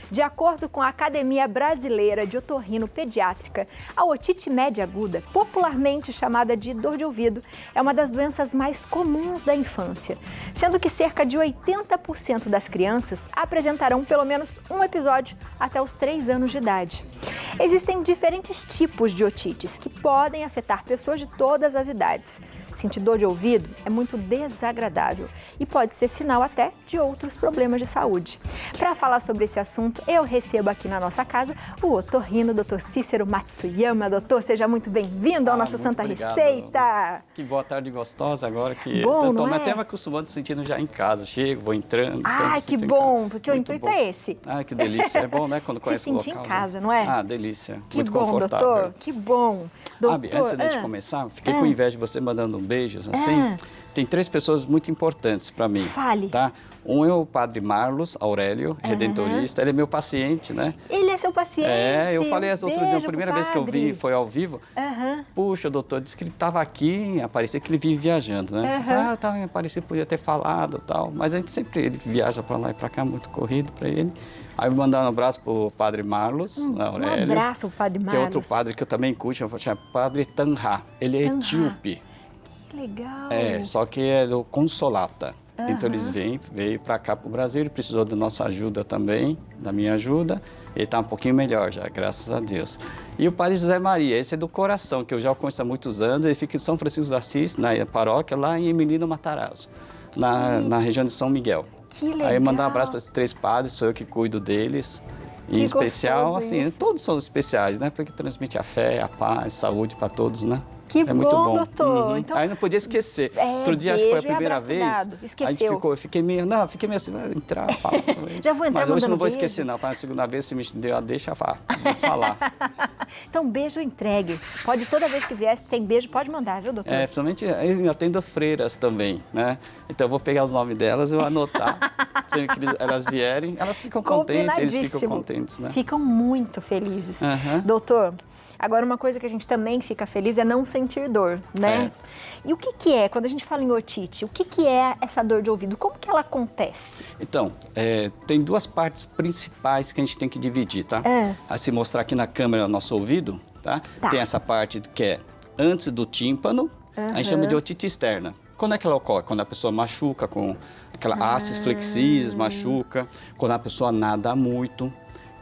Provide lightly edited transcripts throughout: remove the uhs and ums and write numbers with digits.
De acordo com a Academia Brasileira de Otorrinopediátrica, a otite média aguda, popularmente chamada de dor de ouvido, é uma das doenças mais comuns da infância, sendo que cerca de 80% das crianças apresentarão pelo menos um episódio até os 3 anos de idade. Existem diferentes tipos de otites que podem afetar pessoas de todas as idades. Sentir dor de ouvido é muito desagradável e pode ser sinal até de outros problemas de saúde. Para falar sobre esse assunto, eu recebo aqui na nossa casa o otorrino, Dr. Cícero Matsuyama. Doutor, seja muito bem-vindo ao nosso Santa obrigado. Receita. Que boa tarde gostosa agora, que bom, eu tô não é? até me acostumando, sentindo já em casa. Chego, vou entrando. Ai, que bom, porque o intuito é esse. Ah, que delícia. É bom, né, quando conhece o local. Se sentir em casa, não é? Ah, delícia. Que muito bom, confortável. doutor, que bom. Doutor, Antes da gente começar, fiquei com inveja de você mandando beijos, assim. Tem 3 pessoas muito importantes para mim. Fale. Tá? Um é o padre Marlos Aurélio, redentorista. Ele é meu paciente, né? Ele é seu paciente. Eu falei as outras vezes, a primeira vez que eu vi foi ao vivo. Puxa, doutor, disse que ele estava aqui, parecia que ele vive viajando, né? Eu falei, parecia que podia ter falado e tal. Mas a gente sempre ele viaja para lá e para cá, muito corrido para ele. Aí eu vou mandar um abraço para o padre Marlos Aurélio. Um abraço para o padre Marlos. Que é outro padre que eu também curto, chama padre Tanha. Ele é etíope. Que legal. Só que é do Consolata. Então eles veio para cá, para o Brasil, ele precisou da nossa ajuda também, da minha ajuda. Ele está um pouquinho melhor já, graças a Deus. E o padre José Maria, esse é do coração, que eu já o conheço há muitos anos. Ele fica em São Francisco de Assis, na paróquia, lá em Emelino Matarazzo, na região de São Miguel. Que legal. Aí mandar um abraço para esses 3 padres, sou eu que cuido deles. Em especial, assim, todos são especiais, né? Porque transmite a fé, a paz, saúde para todos, né? Que é muito bom, doutor. Então, aí não podia esquecer. Outro dia, acho que foi a primeira vez. Esqueceu. Eu fiquei meio assim, vai entrar, fala. Já vou entrar. Mas hoje não vou esquecer, não. Na segunda vez, se me deu a deixa, vou falar. Então, beijo entregue. Pode, toda vez que vier, se tem beijo, pode mandar, viu, doutor? Principalmente eu atendo freiras também, né? Então, eu vou pegar os nomes delas, eu vou anotar. Sempre que elas vierem, elas ficam contentes, eles ficam contentes, né? Ficam muito felizes. Doutor, agora uma coisa que a gente também fica feliz é não sentir dor, né? E o que é, quando a gente fala em otite, o que é essa dor de ouvido? Como que ela acontece? Então, tem 2 partes principais que a gente tem que dividir, tá? A se mostrar aqui na câmera o nosso ouvido, tá? Tem essa parte que é antes do tímpano, a gente chama de otite externa. Quando é que ela ocorre? Quando a pessoa machuca com aquela assis flexis, machuca, quando a pessoa nada muito.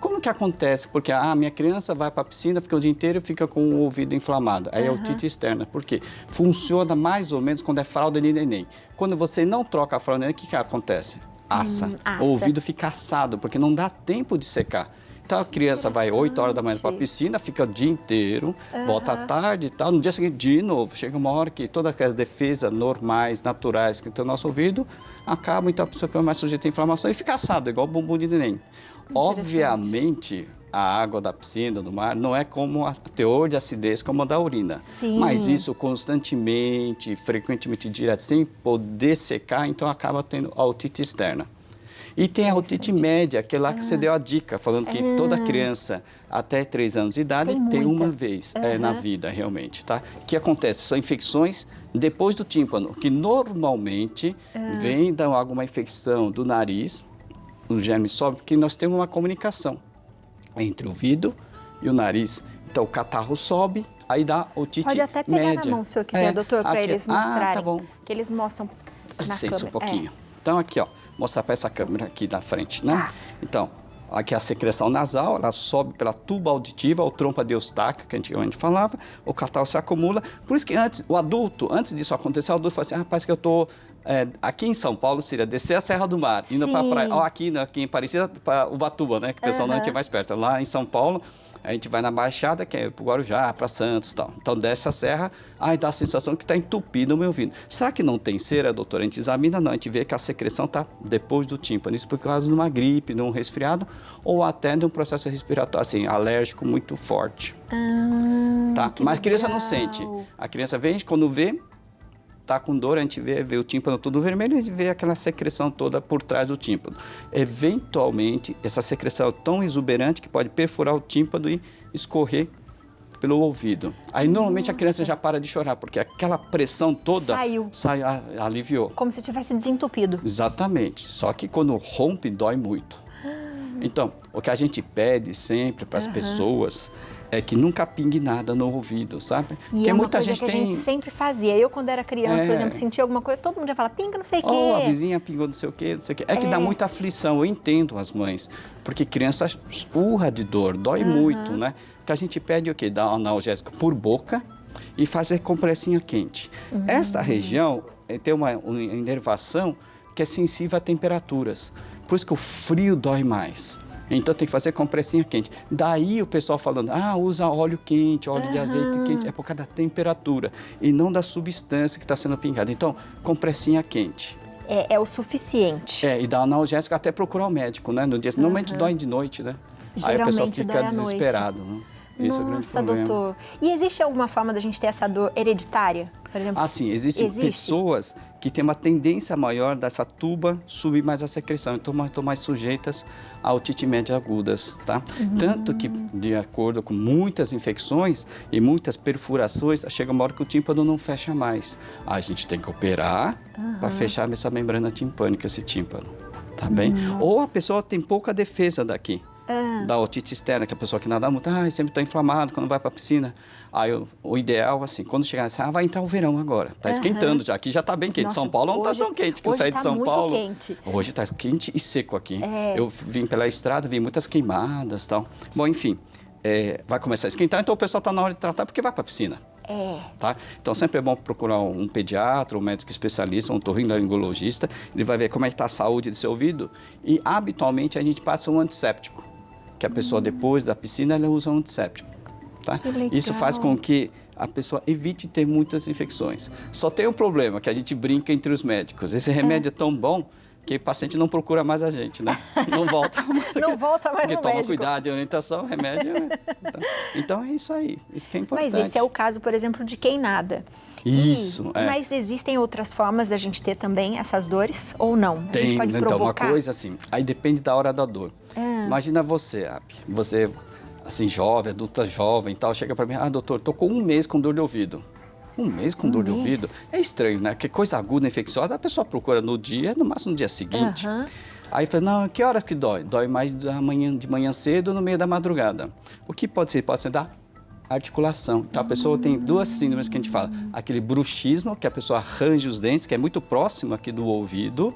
Como que acontece? Porque minha criança vai para a piscina, fica o dia inteiro e fica com o ouvido inflamado. Aí é otite externa. Por quê? Funciona mais ou menos quando é fralda de neném. Quando você não troca a fralda de neném, o que acontece? Assa. O ouvido fica assado, porque não dá tempo de secar. Então a criança vai 8 horas da manhã para a piscina, fica o dia inteiro, volta à tarde e tal. No dia seguinte, de novo, chega uma hora que todas aquelas defesas normais, naturais que tem no nosso ouvido, acabam, então a pessoa fica mais sujeita à inflamação e fica assado, igual bumbum de neném. Obviamente, a água da piscina, do mar, não é como a teor de acidez como a da urina. Mas isso constantemente, frequentemente, direto, sem poder secar, então acaba tendo a otite externa. E tem a otite média, que é lá que você deu a dica, falando que toda criança até 3 anos de idade tem uma vez na vida, realmente, tá? O que acontece? São infecções depois do tímpano, que normalmente vem de alguma infecção do nariz, o germe sobe, porque nós temos uma comunicação entre o ouvido e o nariz. Então, o catarro sobe, aí dá otite média. Pode até pegar na mão, se eu quiser, doutor, para eles mostrarem. Tá bom. Que eles mostram na Licença câmera. um pouquinho. Então, aqui, ó, mostrar para essa câmera aqui da frente, né? Então, aqui a secreção nasal, ela sobe pela tuba auditiva, ou trompa de Eustáquio, que antigamente falava, o catarro se acumula. Por isso que o adulto, antes disso acontecer, o adulto fala assim, rapaz, que eu tô... aqui em São Paulo seria descer a Serra do Mar, indo para a praia. Aqui em Aparecida, para Ubatuba, né? Que o pessoal não tinha mais perto. Lá em São Paulo, a gente vai na Baixada, que é para o Guarujá, para Santos e tal. Então, desce a serra, dá a sensação que está entupido o meu ouvido. Será que não tem cera, doutora? A gente examina, não. A gente vê que a secreção está depois do tímpano. Isso por causa de uma gripe, de um resfriado, ou até de um processo respiratório, assim, alérgico muito forte. Tá? Mas a criança não sente. A criança vem, quando vê, está com dor, a gente vê o tímpano todo vermelho e a gente vê aquela secreção toda por trás do tímpano. Eventualmente, essa secreção é tão exuberante que pode perfurar o tímpano e escorrer pelo ouvido. Aí, normalmente, a criança já para de chorar, porque aquela pressão toda aliviou. Como se tivesse desentupido. Exatamente. Só que quando rompe, dói muito. Então, o que a gente pede sempre para as pessoas é que nunca pingue nada no ouvido, sabe? E porque é uma muita coisa gente que a gente sempre fazia. Eu, quando era criança, por exemplo, sentia alguma coisa, todo mundo já fala, pinga não sei o quê. Oh, a vizinha pingou não sei o quê, não sei o quê. É que dá muita aflição, eu entendo as mães. Porque criança urra de dor, dói muito, né? Que a gente pede o quê? Dar um analgésico por boca e fazer compressinha quente. Esta região tem uma inervação que é sensível a temperaturas. Por isso que o frio dói mais. Então tem que fazer compressinha quente. Daí o pessoal falando, usa óleo quente, óleo de azeite quente. É por causa da temperatura e não da substância que está sendo pingada. Então, compressinha quente. É o suficiente. E dá analgésico até procurar o médico, né? No dia, normalmente dói de noite, né? Aí o pessoal fica desesperado, né? Esse é o grande problema. Doutor. E existe alguma forma da gente ter essa dor hereditária? Por exemplo, sim, existem pessoas que têm uma tendência maior dessa tuba subir mais a secreção, então estão mais sujeitas a otite média agudas, tá? Tanto que, de acordo com muitas infecções e muitas perfurações, chega uma hora que o tímpano não fecha mais. A gente tem que operar para fechar essa membrana timpânica, esse tímpano, tá bem? Ou a pessoa tem pouca defesa daqui. Da otite externa, que a pessoa que nada muito, sempre está inflamado quando vai para a piscina. Aí o ideal, assim, quando chegar assim, vai entrar o verão agora, está esquentando já, aqui já está bem quente. Nossa, São Paulo não está tão quente, que eu saí de São Paulo. Quente. Hoje está quente e seco aqui. Eu vim pela estrada, vi muitas queimadas e tal. Bom, enfim, vai começar a esquentar, então o pessoal está na hora de tratar porque vai para a piscina. Tá? Então sempre é bom procurar um pediatra, um médico especialista, um otorrinolaringologista, ele vai ver como é que está a saúde do seu ouvido e habitualmente a gente passa um antisséptico, que a pessoa depois da piscina ela usa um antisséptico. Tá? Isso faz com que a pessoa evite ter muitas infecções. Só tem um problema, que a gente brinca entre os médicos. Esse remédio é tão bom que o paciente não procura mais a gente, né? Não volta mais. Não volta mais porque no toma médico. cuidado, orientação, remédio. Então é isso aí, isso que é importante. Mas esse é o caso, por exemplo, de quem nada. Isso, Mas existem outras formas de a gente ter também essas dores ou não? A gente pode então, provocar? uma coisa assim, aí depende da hora da dor. Imagina você, você, assim, jovem, adulta jovem e tal, chega para mim, doutor, tô com um mês com dor de ouvido. Um mês com dor de ouvido? É estranho, né? Porque coisa aguda, infecciosa, a pessoa procura no dia, no máximo no dia seguinte. Aí fala, não, que horas que dói? Dói mais de manhã cedo ou no meio da madrugada. O que pode ser? Pode ser da articulação. Então, a pessoa tem duas síndromes que a gente fala. Aquele bruxismo, que a pessoa arranja os dentes, que é muito próximo aqui do ouvido.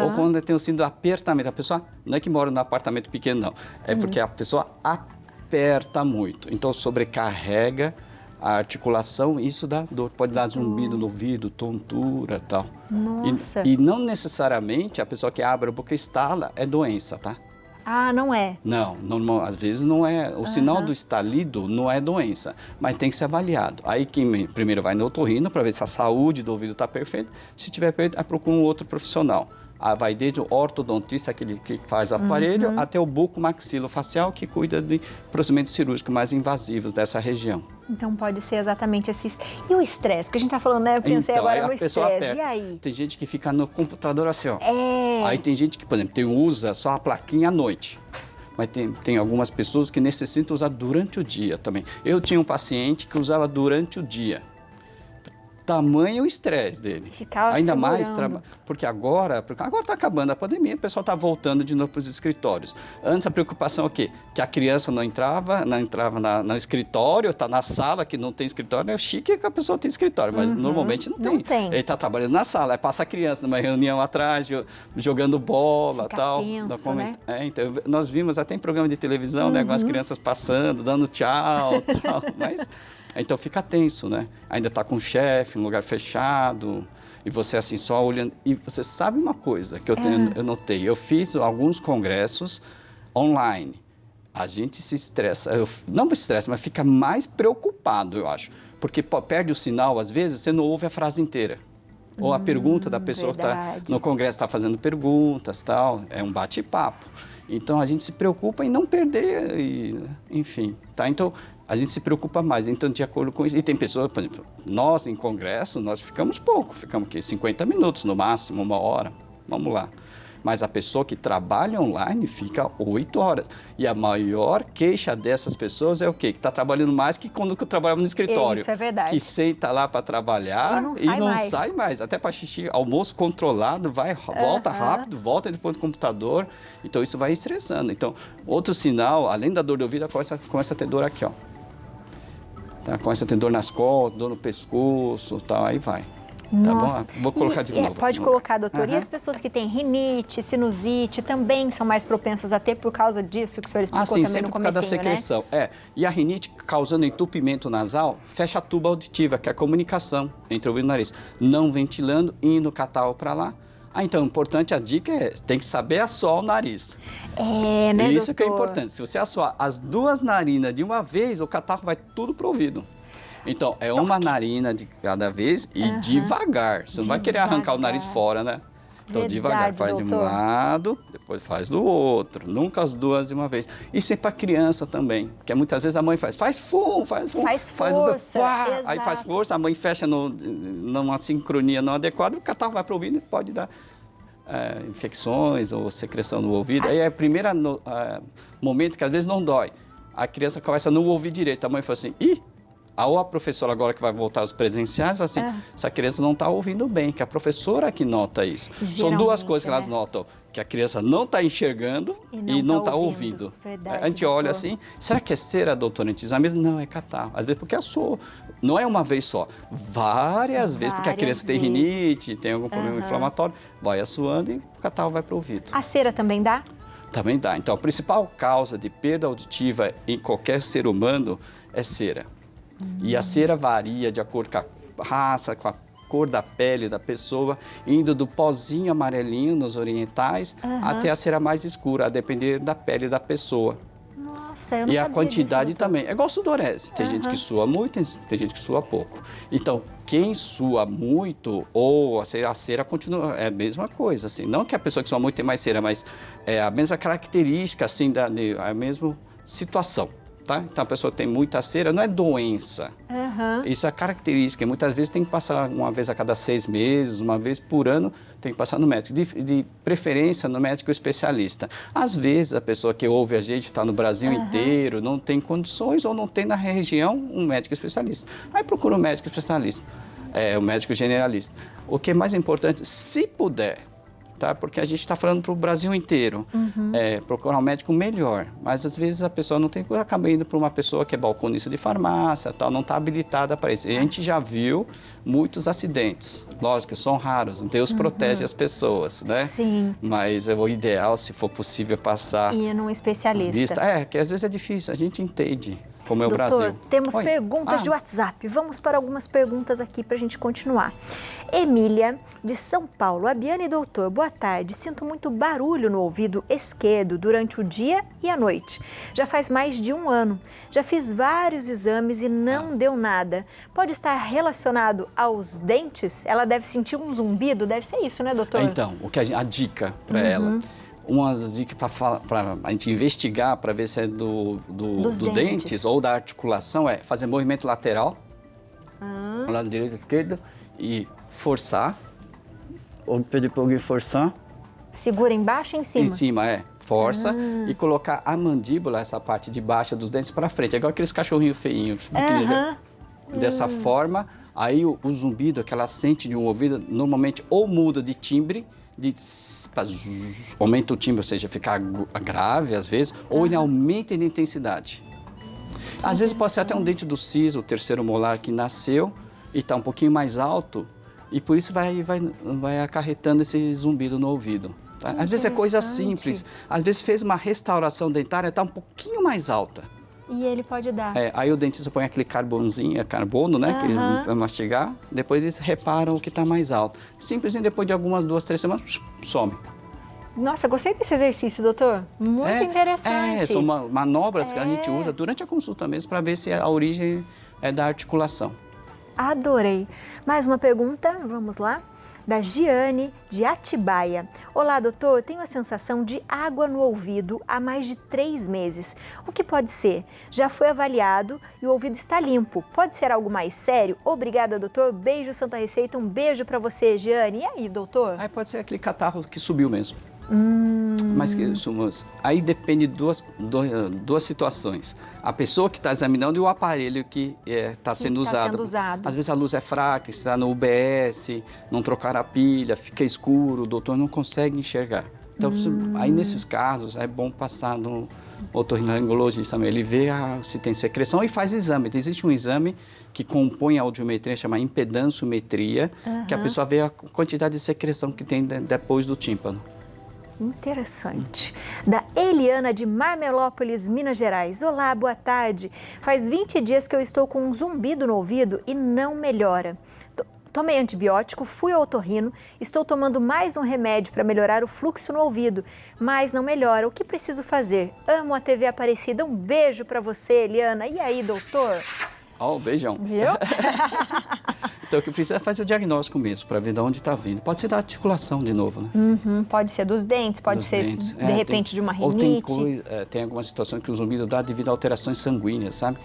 Ou quando tem o síndrome do apertamento. A pessoa não é que mora num apartamento pequeno, não. É porque a pessoa aperta muito. Então, sobrecarrega a articulação, isso dá dor. Pode dar zumbido no ouvido, tontura e tal. Nossa. E não necessariamente a pessoa que abre a boca e estala é doença, tá? Não é? Não, às vezes não é. O sinal do estalido não é doença, mas tem que ser avaliado. Aí quem primeiro vai no otorrino para ver se a saúde do ouvido está perfeita. Se tiver perfeito, aí procura um outro profissional. Vai desde o ortodontista, aquele que faz aparelho, até o bucomaxilofacial, que cuida de procedimentos cirúrgicos mais invasivos dessa região. Então pode ser exatamente esses. E o estresse? Porque a gente está falando, né? Eu pensei então, agora no estresse. E aí? Tem gente que fica no computador assim, ó. Aí tem gente que, por exemplo, usa só a plaquinha à noite. Mas tem algumas pessoas que necessitam usar durante o dia também. Eu tinha um paciente que usava durante o dia. Tamanho o estresse dele. Ficava ainda mais porque agora está acabando a pandemia, o pessoal está voltando de novo para os escritórios. Antes a preocupação é o quê? Que a criança não entrava no escritório, está na sala que não tem escritório, é chique que a pessoa tem escritório, mas normalmente não tem. Ele está trabalhando na sala, aí passa a criança numa reunião atrás, jogando bola e tal. Tenso, né? Então, nós vimos até em programa de televisão, né, com as crianças passando, dando tchau e tal, mas... Então fica tenso, né? Ainda está com o chefe, um lugar fechado, e você assim só olhando. E você sabe uma coisa que eu notei, eu fiz alguns congressos online. A gente se estressa, não se estressa, mas fica mais preocupado, eu acho. Porque perde o sinal, às vezes, você não ouve a frase inteira. Ou a pergunta da pessoa que está no congresso, está fazendo perguntas, tal, é um bate-papo. Então a gente se preocupa em não perder, enfim, tá? Então a gente se preocupa mais, então de acordo com isso. E tem pessoas, por exemplo, nós em congresso, nós ficamos pouco, ficamos aqui 50 minutos no máximo, 1 hora, vamos lá. Mas a pessoa que trabalha online fica 8 horas. E a maior queixa dessas pessoas é o quê? Que está trabalhando mais que quando eu trabalhava no escritório. Isso é verdade. Que senta lá para trabalhar e não sai mais. Até para xixi, almoço controlado, volta rápido, volta depois do computador. Então, isso vai estressando. Então, outro sinal, além da dor de ouvido, começa a ter dor aqui, ó. Tá? Começa a ter dor nas costas, dor no pescoço, tal, aí vai. Tá bom? Vou colocar de novo. Pode colocar, doutor. E as pessoas que têm rinite, sinusite, também são mais propensas a ter por causa disso que o senhor explicou também no comecinho, por causa da secreção. Né? E a rinite causando entupimento nasal, fecha a tuba auditiva, que é a comunicação entre o ouvido e o nariz. Não ventilando, indo o catarro para lá. Então, importante, a dica tem que saber assoar o nariz. Né, Isso doutor? que é importante. Se você assoar as duas narinas de uma vez, o catarro vai tudo pro ouvido. Então, é uma narina de cada vez e devagar. Você não vai querer arrancar o nariz fora, né? Então, devagar. Faz de um lado, depois faz do outro. Nunca as duas de uma vez. Isso é para criança também. Porque muitas vezes a mãe faz fum, faz força. Aí faz força, a mãe fecha numa sincronia não adequada, o catarro vai para o ouvido e pode dar infecções ou secreção no ouvido. Aí é o primeiro momento que às vezes não dói. A criança começa a não ouvir direito. A mãe fala assim, ou a professora agora que vai voltar aos presenciais fala assim, essa criança não está ouvindo bem, que a professora que nota isso. São duas coisas que elas notam, que a criança não está enxergando e não está ouvindo. Verdade, a gente olha assim, será que é cera, doutora? A gente examina, não, é catarro. Às vezes porque assoou. Não é uma vez só, várias vezes, porque a criança tem rinite, tem algum problema inflamatório, vai assoando e o catarro vai para o ouvido. A cera também dá? Também dá. Então, a principal causa de perda auditiva em qualquer ser humano é cera. E a cera varia de acordo com a raça, com a cor da pele da pessoa, indo do pozinho amarelinho nos orientais até a cera mais escura, a depender da pele da pessoa. Nossa, eu não E sabia a quantidade disso, também. É igual sudorese. Tem gente que sua muito, tem gente que sua pouco. Então, quem sua muito, ou a cera continua, é a mesma coisa. Assim. Não que a pessoa que sua muito tem mais cera, mas é a mesma característica, assim, a mesma situação. Tá? Então, a pessoa tem muita cera, não é doença. Isso é característica. E muitas vezes tem que passar uma vez a cada 6 meses, uma vez por ano, tem que passar no médico. De preferência, no médico especialista. Às vezes, a pessoa que ouve a gente está no Brasil inteiro, não tem condições ou não tem na região um médico especialista. Aí procura um médico especialista, um médico generalista. O que é mais importante, se puder, tá? Porque a gente está falando para o Brasil inteiro, procurar um médico melhor, mas às vezes a pessoa não tem, acaba indo para uma pessoa que é balconista de farmácia, tal, não está habilitada para isso. E a gente já viu muitos acidentes, lógico, são raros, Deus protege as pessoas, né? Sim. Mas o ideal, se for possível, passar... Ir num especialista. Que às vezes é difícil, a gente entende como é o Doutor, Brasil. Temos perguntas de WhatsApp. Vamos para algumas perguntas aqui para a gente continuar. Emília, de São Paulo. Abiane, doutor, boa tarde. Sinto muito barulho no ouvido esquerdo durante o dia e a noite. Já faz mais de 1 ano. Já fiz vários exames e não deu nada. Pode estar relacionado aos dentes? Ela deve sentir um zumbido? Deve ser isso, né, doutor? Então, a dica para ela... Uma dica para a gente investigar, para ver se é do dentes ou da articulação, é fazer movimento lateral, lado direito e esquerdo, e forçar, ou pedir para alguém forçar. Segura embaixo e em cima? Em cima, força, e colocar a mandíbula, essa parte de baixo dos dentes, para frente, é igual aqueles cachorrinhos feinhos. Dessa forma, aí o zumbido que ela sente de um ouvido, normalmente ou muda de timbre, aumenta o timbre, ou seja, fica grave às vezes, ou ele aumenta de intensidade. Às vezes pode ser até um dente do siso, o terceiro molar que nasceu e está um pouquinho mais alto, e por isso vai acarretando esse zumbido no ouvido. Tá? Às vezes é coisa simples, às vezes fez uma restauração dentária, está um pouquinho mais alta. E ele pode dar. Aí o dentista põe aquele carbono, né? Que eles vão mastigar. Depois eles reparam o que está mais alto. Simplesmente depois de algumas 2, 3 semanas, some. Nossa, gostei desse exercício, doutor. Muito interessante. São manobras que a gente usa durante a consulta mesmo para ver se a origem é da articulação. Adorei. Mais uma pergunta, vamos lá. Da Giane, de Atibaia. Olá, doutor, tenho a sensação de água no ouvido há mais de 3 meses. O que pode ser? Já foi avaliado e o ouvido está limpo. Pode ser algo mais sério? Obrigada, doutor. Beijo, Santa Receita. Um beijo para você, Giane. E aí, doutor? Aí pode ser aquele catarro que subiu mesmo. Mas aí depende de duas situações. A pessoa que está examinando e o aparelho que está sendo usado. Às vezes a luz é fraca, está no UBS, não trocar a pilha, fica escuro, o doutor não consegue enxergar. Então, aí nesses casos, é bom passar no otorrinolaringologista. Ele vê se tem secreção e faz exame. Existe um exame que compõe a audiometria, chama impedanciometria, que a pessoa vê a quantidade de secreção que tem depois do tímpano. Interessante. Da Eliana de Marmelópolis, Minas Gerais. Olá, boa tarde. Faz 20 dias que eu estou com um zumbido no ouvido e não melhora. Tomei antibiótico, fui ao otorrino, estou tomando mais um remédio para melhorar o fluxo no ouvido, mas não melhora. O que preciso fazer? Amo a TV Aparecida. Um beijo para você, Eliana. E aí, doutor? Ó, beijão. Viu? Então, o que precisa é fazer o diagnóstico mesmo, para ver de onde está vindo. Pode ser da articulação de novo, né? Pode ser dos dentes, pode ser, de repente, de uma rinite. Ou tem alguma situação que o zumbido dá devido a alterações sanguíneas, sabe?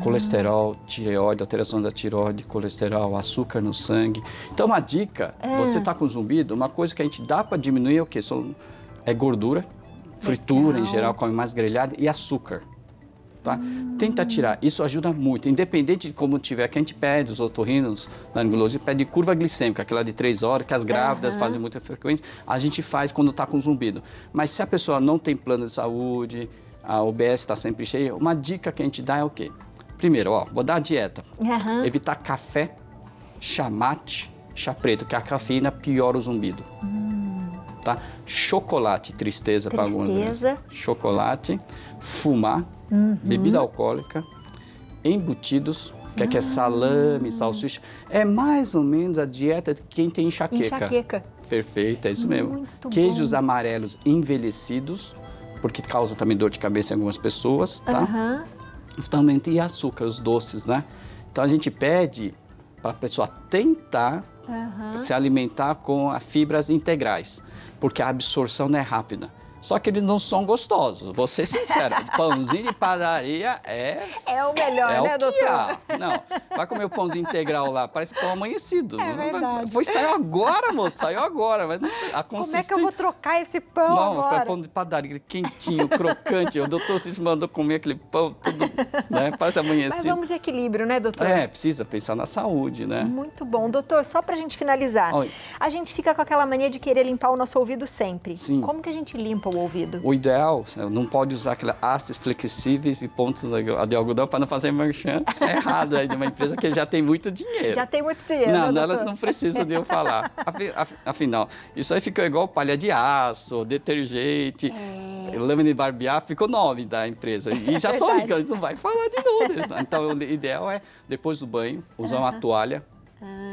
Colesterol, tireoide, alteração da tireoide, colesterol, açúcar no sangue. Então, uma dica, você está com zumbido, uma coisa que a gente dá para diminuir é o quê? É gordura, fritura em geral, come mais grelhada e açúcar. Tá? Tenta tirar, isso ajuda muito, independente de como tiver, que a gente pede, os otorrinos, laringologistas, pede curva glicêmica, aquela de 3 horas, que as grávidas fazem muita frequência, a gente faz quando está com zumbido. Mas se a pessoa não tem plano de saúde, a UBS está sempre cheia, uma dica que a gente dá é o quê? Primeiro, vou dar a dieta, evitar café, chá mate, chá preto, que a cafeína piora o zumbido. Tá? Chocolate, tristeza para algumas. Chocolate, fumar, bebida alcoólica, embutidos, que é salame, salsicha. É mais ou menos a dieta de quem tem enxaqueca. Enxaqueca. Perfeito, é isso mesmo. Muito Queijos bom. amarelos envelhecidos, porque causa também dor de cabeça em algumas pessoas, tá? Também e açúcar, os doces, né? Então a gente pede para a pessoa tentar se alimentar com as fibras integrais, porque a absorção não é rápida. Só que eles não são gostosos, vou ser sincera. Pãozinho de padaria é o melhor, né, o que doutor? há. Não, vai comer o pãozinho integral lá, parece pão amanhecido. É verdade. Saiu agora, moço, saiu agora. Mas a Como é que eu vou trocar esse pão agora? Não, pão de padaria, quentinho, crocante. O doutor se mandou comer aquele pão, tudo, né, parece amanhecido. Mas vamos de equilíbrio, né, doutor? Precisa pensar na saúde, né? Muito bom. Doutor, só pra gente finalizar, a gente fica com aquela mania de querer limpar o nosso ouvido sempre. Sim. Como que a gente limpa o ouvido? O ideal, não pode usar aquelas hastes flexíveis e pontos de algodão para não fazer merchan errado aí de uma empresa que já tem muito dinheiro. Já tem muito dinheiro, Não, né, elas não precisam de eu falar. Afinal, isso aí ficou igual palha de aço, detergente, lâmina de barbear, ficou o nome da empresa. E já sou rica, não vai falar de novo. Então, o ideal é, depois do banho, usar uma toalha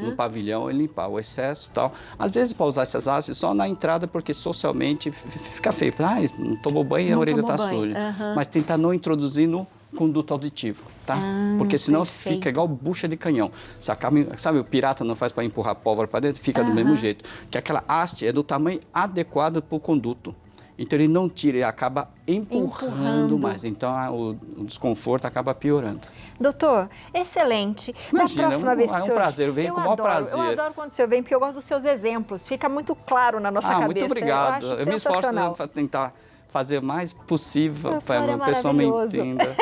no pavilhão e limpar o excesso e tal. Às vezes, para usar essas hastes só na entrada, porque socialmente fica feio. Não tomou banho e a orelha está suja. Mas tentar não introduzir no conduto auditivo, tá? Porque senão fica igual bucha de canhão. Sabe, o pirata não faz para empurrar pólvora para dentro? Fica do mesmo jeito. Que aquela haste é do tamanho adequado para o conduto. Então ele não tira, ele acaba empurrando mais. Então o desconforto acaba piorando. Doutor, excelente. Imagina, da próxima vez que é um prazer, eu venho com o maior prazer. Eu adoro quando o senhor vem, porque eu gosto dos seus exemplos. Fica muito claro na nossa cabeça. Muito obrigado. Eu me esforço para tentar fazer o mais possível para a pessoa me entenda.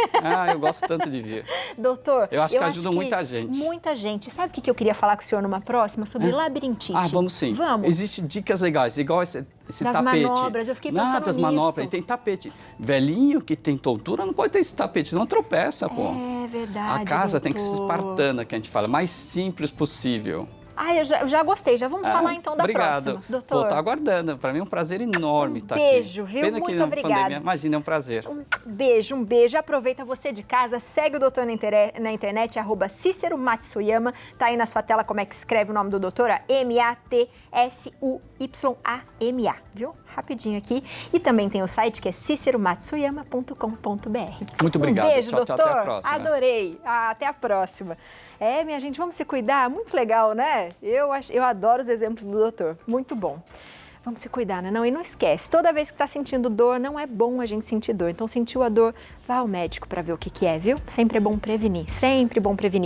Eu gosto tanto de vir. Doutor, eu acho que ajuda muita gente. Muita gente. Sabe o que eu queria falar com o senhor numa próxima? Sobre labirintite. Vamos sim. Vamos. Existem dicas legais, igual esse das tapete. Manobras, eu fiquei pensando das nisso. manobras, e tem tapete. Velhinho que tem tontura não pode ter esse tapete, senão tropeça, pô. É verdade, A casa doutor. tem que ser espartana, que a gente fala, mais simples possível. Eu já gostei. Já vamos falar então da próxima. Doutor. Vou estar aguardando. Para mim é um prazer enorme estar aqui. Beijo, viu? Pena Muito que obrigada. Pandemia, imagina, é um prazer. Um beijo. Aproveita você de casa, segue o doutor na internet, @Cícero Matsuyama. Tá aí na sua tela como é que escreve o nome do doutor, Matsuyyama, viu? Rapidinho aqui. E também tem o site que é ciceromatsuyama.com.br. Muito obrigado. Beijo, tchau, doutor. Tchau, até a próxima. Adorei. Até a próxima. Minha gente, vamos se cuidar. Muito legal, né? Eu adoro os exemplos do doutor. Muito bom. Vamos se cuidar, né? E não esquece, toda vez que está sentindo dor, não é bom a gente sentir dor. Então, sentiu a dor, vá ao médico para ver o que é, viu? Sempre é bom prevenir. Sempre bom prevenir.